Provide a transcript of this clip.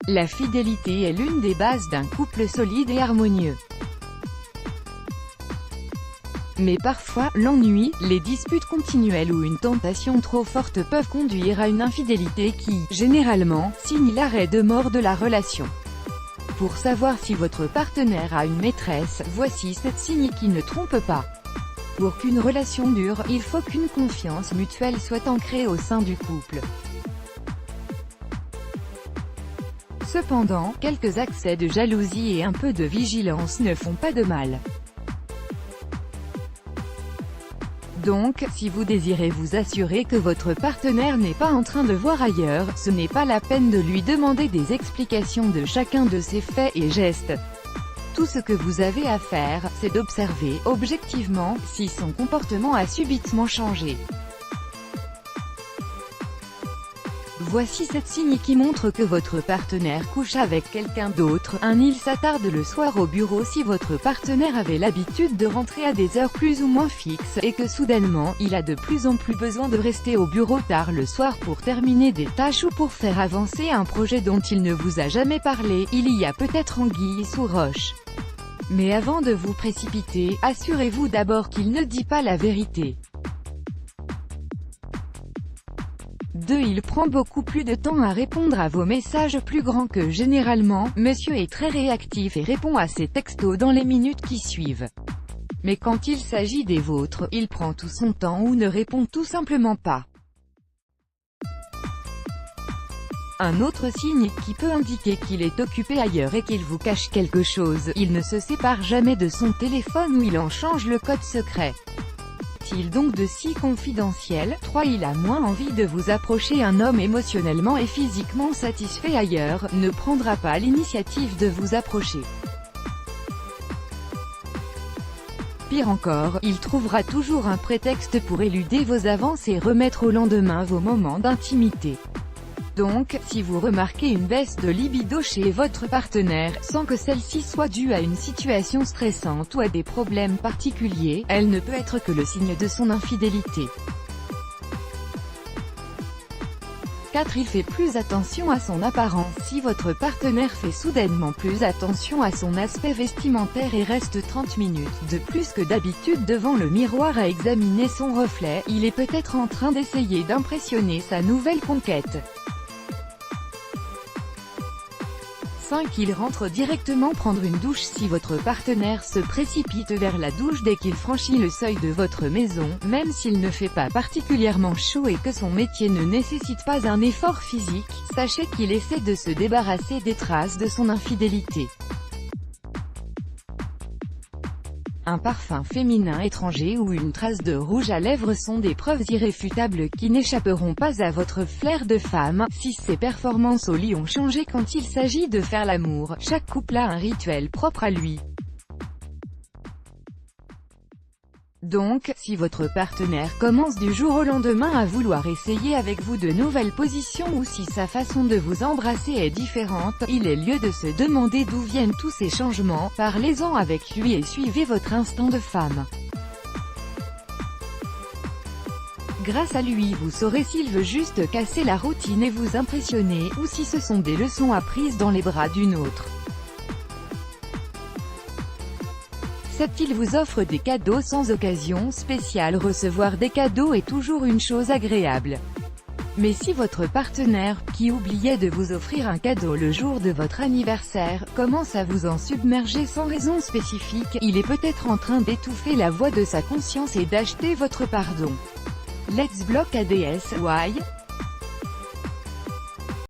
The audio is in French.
La fidélité est l'une des bases d'un couple solide et harmonieux. Mais parfois, l'ennui, les disputes continuelles ou une tentation trop forte peuvent conduire à une infidélité qui, généralement, signe l'arrêt de mort de la relation. Pour savoir si votre partenaire a une maîtresse, voici 7 signes qui ne trompent pas. Pour qu'une relation dure, il faut qu'une confiance mutuelle soit ancrée au sein du couple. Cependant, quelques accès de jalousie et un peu de vigilance ne font pas de mal. Donc, si vous désirez vous assurer que votre partenaire n'est pas en train de voir ailleurs, ce n'est pas la peine de lui demander des explications de chacun de ses faits et gestes. Tout ce que vous avez à faire, c'est d'observer, objectivement, si son comportement a subitement changé. Voici 7 signes qui montrent que votre partenaire couche avec quelqu'un d'autre. 1. Il s'attarde le soir au bureau. Si votre partenaire avait l'habitude de rentrer à des heures plus ou moins fixes, et que soudainement, il a de plus en plus besoin de rester au bureau tard le soir pour terminer des tâches ou pour faire avancer un projet dont il ne vous a jamais parlé, il y a peut-être anguille sous roche. Mais avant de vous précipiter, assurez-vous d'abord qu'il ne dit pas la vérité. 2. Il prend beaucoup plus de temps à répondre à vos messages plus grands que généralement. Monsieur est très réactif et répond à ses textos dans les minutes qui suivent. Mais quand il s'agit des vôtres, il prend tout son temps ou ne répond tout simplement pas. Un autre signe, qui peut indiquer qu'il est occupé ailleurs et qu'il vous cache quelque chose, il ne se sépare jamais de son téléphone ou il en change le code secret. Est-il donc de si confidentiel? 3. Il a moins envie de vous approcher. Un homme émotionnellement et physiquement satisfait ailleurs, ne prendra pas l'initiative de vous approcher. Pire encore, il trouvera toujours un prétexte pour éluder vos avances et remettre au lendemain vos moments d'intimité. Donc, si vous remarquez une baisse de libido chez votre partenaire, sans que celle-ci soit due à une situation stressante ou à des problèmes particuliers, elle ne peut être que le signe de son infidélité. 4. Il fait plus attention à son apparence. Si votre partenaire fait soudainement plus attention à son aspect vestimentaire et reste 30 minutes de plus que d'habitude devant le miroir à examiner son reflet, il est peut-être en train d'essayer d'impressionner sa nouvelle conquête. 5. Il rentre directement prendre une douche. Si votre partenaire se précipite vers la douche dès qu'il franchit le seuil de votre maison, même s'il ne fait pas particulièrement chaud et que son métier ne nécessite pas un effort physique, sachez qu'il essaie de se débarrasser des traces de son infidélité. Un parfum féminin étranger ou une trace de rouge à lèvres sont des preuves irréfutables qui n'échapperont pas à votre flair de femme. Si ses performances au lit ont changé quand il s'agit de faire l'amour, chaque couple a un rituel propre à lui. Donc, si votre partenaire commence du jour au lendemain à vouloir essayer avec vous de nouvelles positions ou si sa façon de vous embrasser est différente, il est lieu de se demander d'où viennent tous ces changements. Parlez-en avec lui et suivez votre instinct de femme. Grâce à lui, vous saurez s'il veut juste casser la routine et vous impressionner, ou si ce sont des leçons apprises dans les bras d'une autre. 7. Il vous offre des cadeaux sans occasion spéciale. Recevoir des cadeaux est toujours une chose agréable. Mais si votre partenaire, qui oubliait de vous offrir un cadeau le jour de votre anniversaire, commence à vous en submerger sans raison spécifique, il est peut-être en train d'étouffer la voix de sa conscience et d'acheter votre pardon. Let's block ADS. Why?